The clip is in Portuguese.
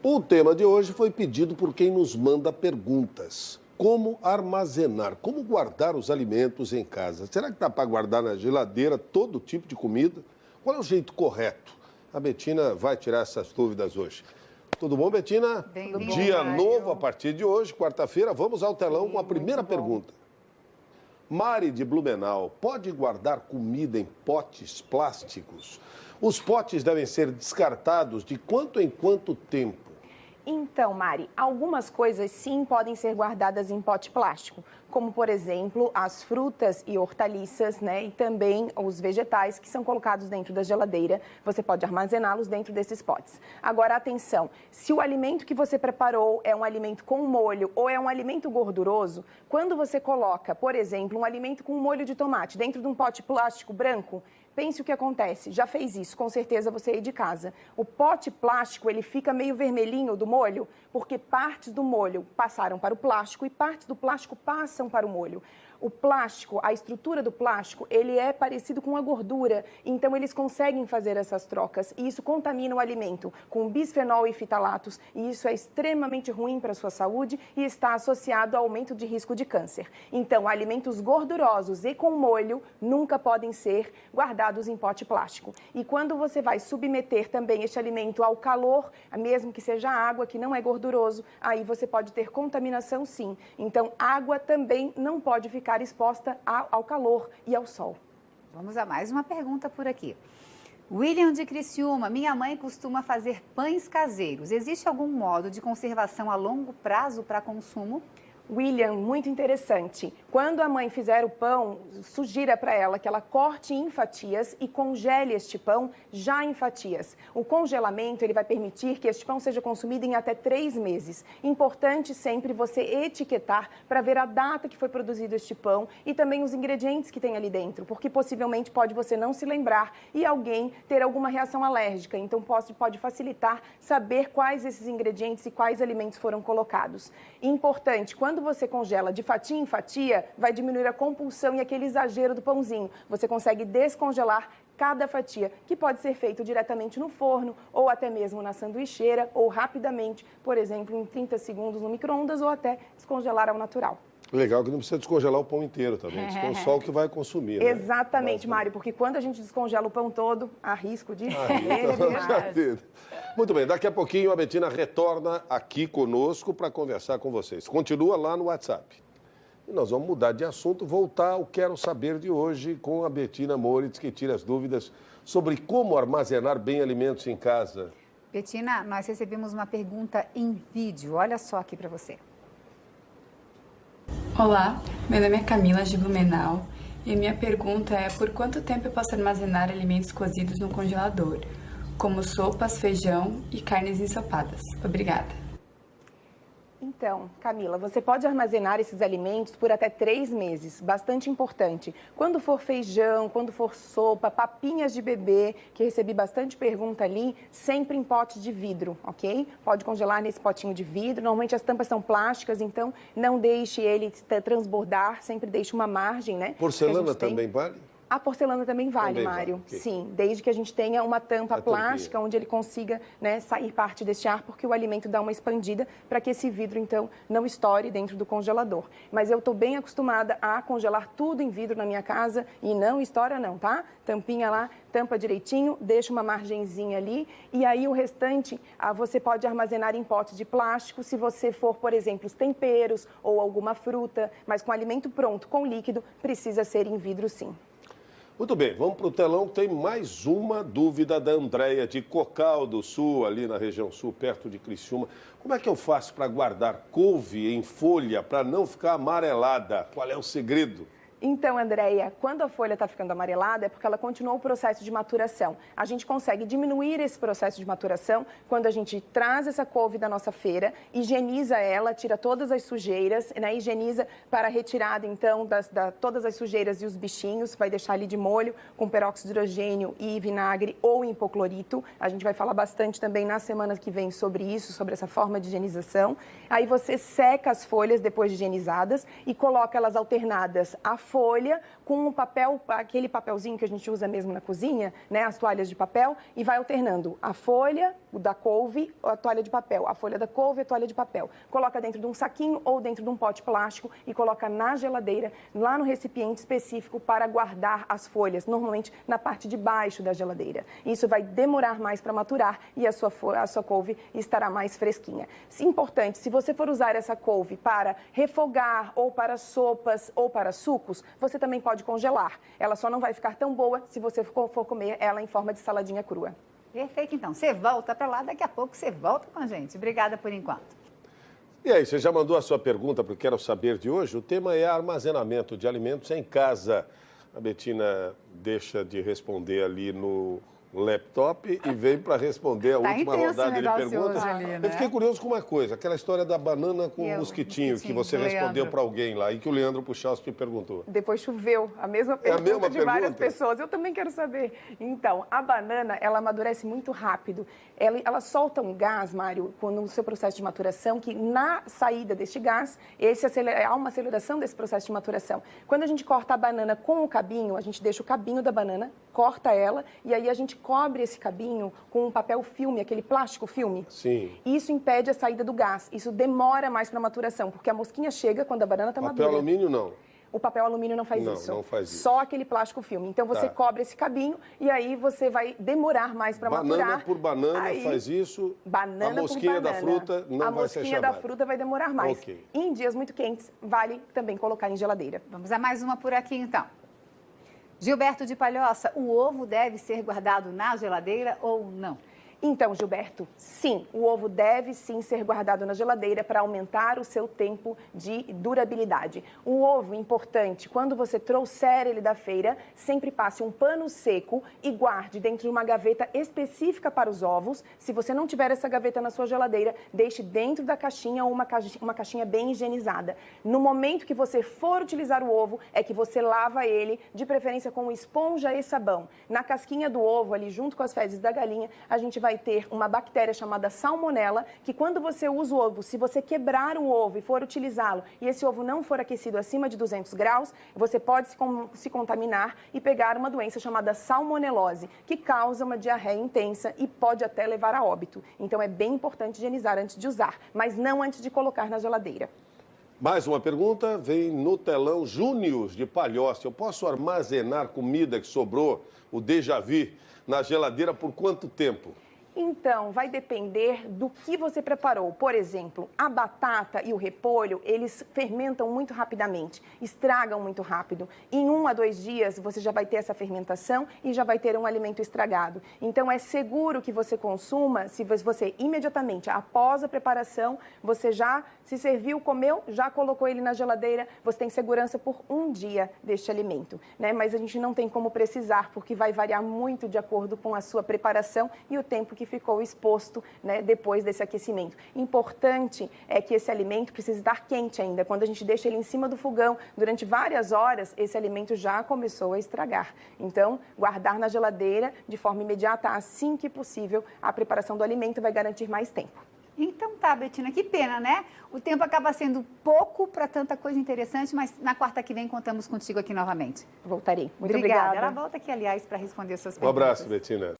O tema de hoje foi pedido por quem nos manda perguntas. Como armazenar, como guardar os alimentos em casa? Será que dá para guardar na geladeira todo tipo de comida? Qual é o jeito correto? A Betina vai tirar essas dúvidas hoje. Tudo bom, Betina? Bem-vindo, Dia Mário. novo a partir de hoje, quarta-feira. Vamos ao telão com a primeira pergunta. Mari de Blumenau, pode guardar comida em potes plásticos? Os potes devem ser descartados de quanto em quanto tempo? Então, Mari, algumas coisas sim podem ser guardadas em pote plástico, como, por exemplo, as frutas e hortaliças, né? E também os vegetais que são colocados dentro da geladeira. Você pode armazená-los dentro desses potes. Agora, atenção, se o alimento que você preparou é um alimento com molho ou é um alimento gorduroso, quando você coloca, por exemplo, um alimento com molho de tomate dentro de um pote plástico branco, pense o que acontece. Já fez isso, com certeza você aí de casa. O pote plástico, ele fica meio vermelhinho do molho, porque partes do molho passaram para o plástico e partes do plástico passam para o molho. O plástico, a estrutura do plástico, ele é parecido com a gordura, então eles conseguem fazer essas trocas e isso contamina o alimento com bisfenol e fitalatos e isso é extremamente ruim para a sua saúde e está associado ao aumento de risco de câncer. Então, alimentos gordurosos e com molho nunca podem ser guardados em pote plástico. E quando você vai submeter também este alimento ao calor, mesmo que seja água, que não é gorduroso, aí você pode ter contaminação sim. Então, água também não pode ficar exposta ao calor e ao sol. Vamos a mais uma pergunta por aqui. William de Criciúma, minha mãe costuma fazer pães caseiros. Existe algum modo de conservação a longo prazo para consumo? William, muito interessante. Quando a mãe fizer o pão, sugira para ela que ela corte em fatias e congele este pão já em fatias. O congelamento ele vai permitir que este pão seja consumido em até 3 meses. Importante sempre você etiquetar para ver a data que foi produzido este pão e também os ingredientes que tem ali dentro, porque possivelmente pode você não se lembrar e alguém ter alguma reação alérgica. Então pode facilitar saber quais esses ingredientes e quais alimentos foram colocados. Importante, quando você congela de fatia em fatia, vai diminuir a compulsão e aquele exagero do pãozinho. Você consegue descongelar cada fatia, que pode ser feito diretamente no forno, ou até mesmo na sanduicheira, ou rapidamente, por exemplo, em 30 segundos no micro-ondas, ou até descongelar ao natural. Legal que não precisa descongelar o pão inteiro também, só o que vai consumir, né? Exatamente, Mário, porque quando a gente descongela o pão todo, há risco de... Muito bem, daqui a pouquinho a Betina retorna aqui conosco para conversar com vocês. Continua lá no WhatsApp. E nós vamos mudar de assunto, voltar ao Quero Saber de hoje com a Betina Moritz, que tira as dúvidas sobre como armazenar bem alimentos em casa. Betina, nós recebemos uma pergunta em vídeo. Olha só aqui para você. Olá, meu nome é Camila de Blumenau e a minha pergunta é por quanto tempo eu posso armazenar alimentos cozidos no congelador, como sopas, feijão e carnes ensopadas? Obrigada. Então, Camila, você pode armazenar esses alimentos por até 3 meses, bastante importante. Quando for feijão, quando for sopa, papinhas de bebê, que recebi bastante pergunta ali, sempre em pote de vidro, ok? Pode congelar nesse potinho de vidro, normalmente as tampas são plásticas, então não deixe ele transbordar, sempre deixe uma margem, né? Porcelana também vale? A porcelana também vale, Mário. Okay. Sim, desde que a gente tenha uma tampa plástica onde ele consiga, né, sair parte deste ar, porque o alimento dá uma expandida para que esse vidro, então, não estoure dentro do congelador. Mas eu estou bem acostumada a congelar tudo em vidro na minha casa e não estoura não, tá? Tampinha lá, tampa direitinho, deixa uma margenzinha ali e aí o restante você pode armazenar em potes de plástico se você for, por exemplo, os temperos ou alguma fruta, mas com alimento pronto, com líquido, precisa ser em vidro sim. Muito bem, vamos para o telão. Tem mais uma dúvida da Andréia de Cocal do Sul, ali na região sul, perto de Criciúma. Como é que eu faço para guardar couve em folha para não ficar amarelada? Qual é o segredo? Então, Andréia, quando a folha está ficando amarelada é porque ela continuou o processo de maturação. A gente consegue diminuir esse processo de maturação quando a gente traz essa couve da nossa feira, higieniza ela, tira todas as sujeiras, né? Higieniza para a retirada, então, todas as sujeiras e os bichinhos, vai deixar ali de molho com peróxido de hidrogênio e vinagre ou hipoclorito. A gente vai falar bastante também na semana que vem sobre isso, sobre essa forma de higienização. Aí você seca as folhas depois de higienizadas e coloca elas alternadas a folha com um papel, aquele papelzinho que a gente usa mesmo na cozinha, né, as toalhas de papel, e vai alternando a folha da couve, a toalha de papel, a folha da couve, a toalha de papel. Coloca dentro de um saquinho ou dentro de um pote plástico e coloca na geladeira, lá no recipiente específico para guardar as folhas, normalmente na parte de baixo da geladeira. Isso vai demorar mais para maturar e a sua couve estará mais fresquinha. Importante, se você for usar essa couve para refogar ou para sopas ou para sucos, você também pode congelar. Ela só não vai ficar tão boa se você for comer ela em forma de saladinha crua. Perfeito, então. Você volta para lá, daqui a pouco você volta com a gente. Obrigada por enquanto. E aí, você já mandou a sua pergunta para o Quero Saber de hoje? O tema é armazenamento de alimentos em casa. A Betina deixa de responder ali no laptop e veio para responder a última rodada de perguntas. Ali, né? Eu fiquei curioso com uma coisa, aquela história da banana com o mosquitinho que você respondeu para alguém lá e que o Leandro Puchalski te perguntou. Depois choveu a mesma pergunta de várias pessoas. Eu também quero saber. Então, a banana, ela amadurece muito rápido. Ela solta um gás, Mário, no seu processo de maturação, que na saída deste gás, há uma aceleração desse processo de maturação. Quando a gente corta a banana com o cabinho, a gente deixa o cabinho da banana, corta ela e aí a gente cobre esse cabinho com um papel filme, aquele plástico filme. Sim. Isso impede a saída do gás. Isso demora mais para a maturação, porque a mosquinha chega quando a banana está madura. Papel alumínio, não. O papel alumínio não faz isso. Não faz isso. Só aquele plástico filme. Então você cobre esse cabinho e aí você vai demorar mais para maturar. Banana por banana aí, faz isso. Banana a mosquinha por banana. da fruta não vai ser chamada. A mosquinha da fruta vai demorar mais. Okay. E em dias muito quentes, vale também colocar em geladeira. Vamos a mais uma por aqui, então. Gilberto de Palhoça, o ovo deve ser guardado na geladeira ou não? Então, Gilberto, sim, o ovo deve sim ser guardado na geladeira para aumentar o seu tempo de durabilidade. O ovo, importante, quando você trouxer ele da feira, sempre passe um pano seco e guarde dentro de uma gaveta específica para os ovos. Se você não tiver essa gaveta na sua geladeira, deixe dentro da caixinha ou uma caixinha bem higienizada. No momento que você for utilizar o ovo, é que você lava ele, de preferência com esponja e sabão. Na casquinha do ovo, ali junto com as fezes da galinha, a gente vai ter uma bactéria chamada salmonela, que quando você usa o ovo, se você quebrar um ovo e for utilizá-lo, e esse ovo não for aquecido acima de 200 graus, você pode se contaminar e pegar uma doença chamada salmonelose, que causa uma diarreia intensa e pode até levar a óbito. Então é bem importante higienizar antes de usar, mas não antes de colocar na geladeira. Mais uma pergunta, vem no telão Júnior de Palhoça. Eu posso armazenar comida que sobrou, o déjà vu, na geladeira por quanto tempo? Então, vai depender do que você preparou. Por exemplo, a batata e o repolho, eles fermentam muito rapidamente, estragam muito rápido. Em 1 a 2 dias, você já vai ter essa fermentação e já vai ter um alimento estragado. Então, é seguro que você consuma, se você imediatamente, após a preparação, você já se serviu, comeu, já colocou ele na geladeira, você tem segurança por 1 dia deste alimento, né? Mas a gente não tem como precisar, porque vai variar muito de acordo com a sua preparação e o tempo que ficou exposto, né, depois desse aquecimento. Importante é que esse alimento precisa estar quente ainda. Quando a gente deixa ele em cima do fogão durante várias horas, esse alimento já começou a estragar. Então, guardar na geladeira de forma imediata, assim que possível, a preparação do alimento vai garantir mais tempo. Então tá, Betina, que pena, né? O tempo acaba sendo pouco para tanta coisa interessante, mas na quarta que vem contamos contigo aqui novamente. Voltarei. Muito obrigada. obrigada. Ela volta aqui, aliás, para responder suas Um perguntas. abraço, Betina.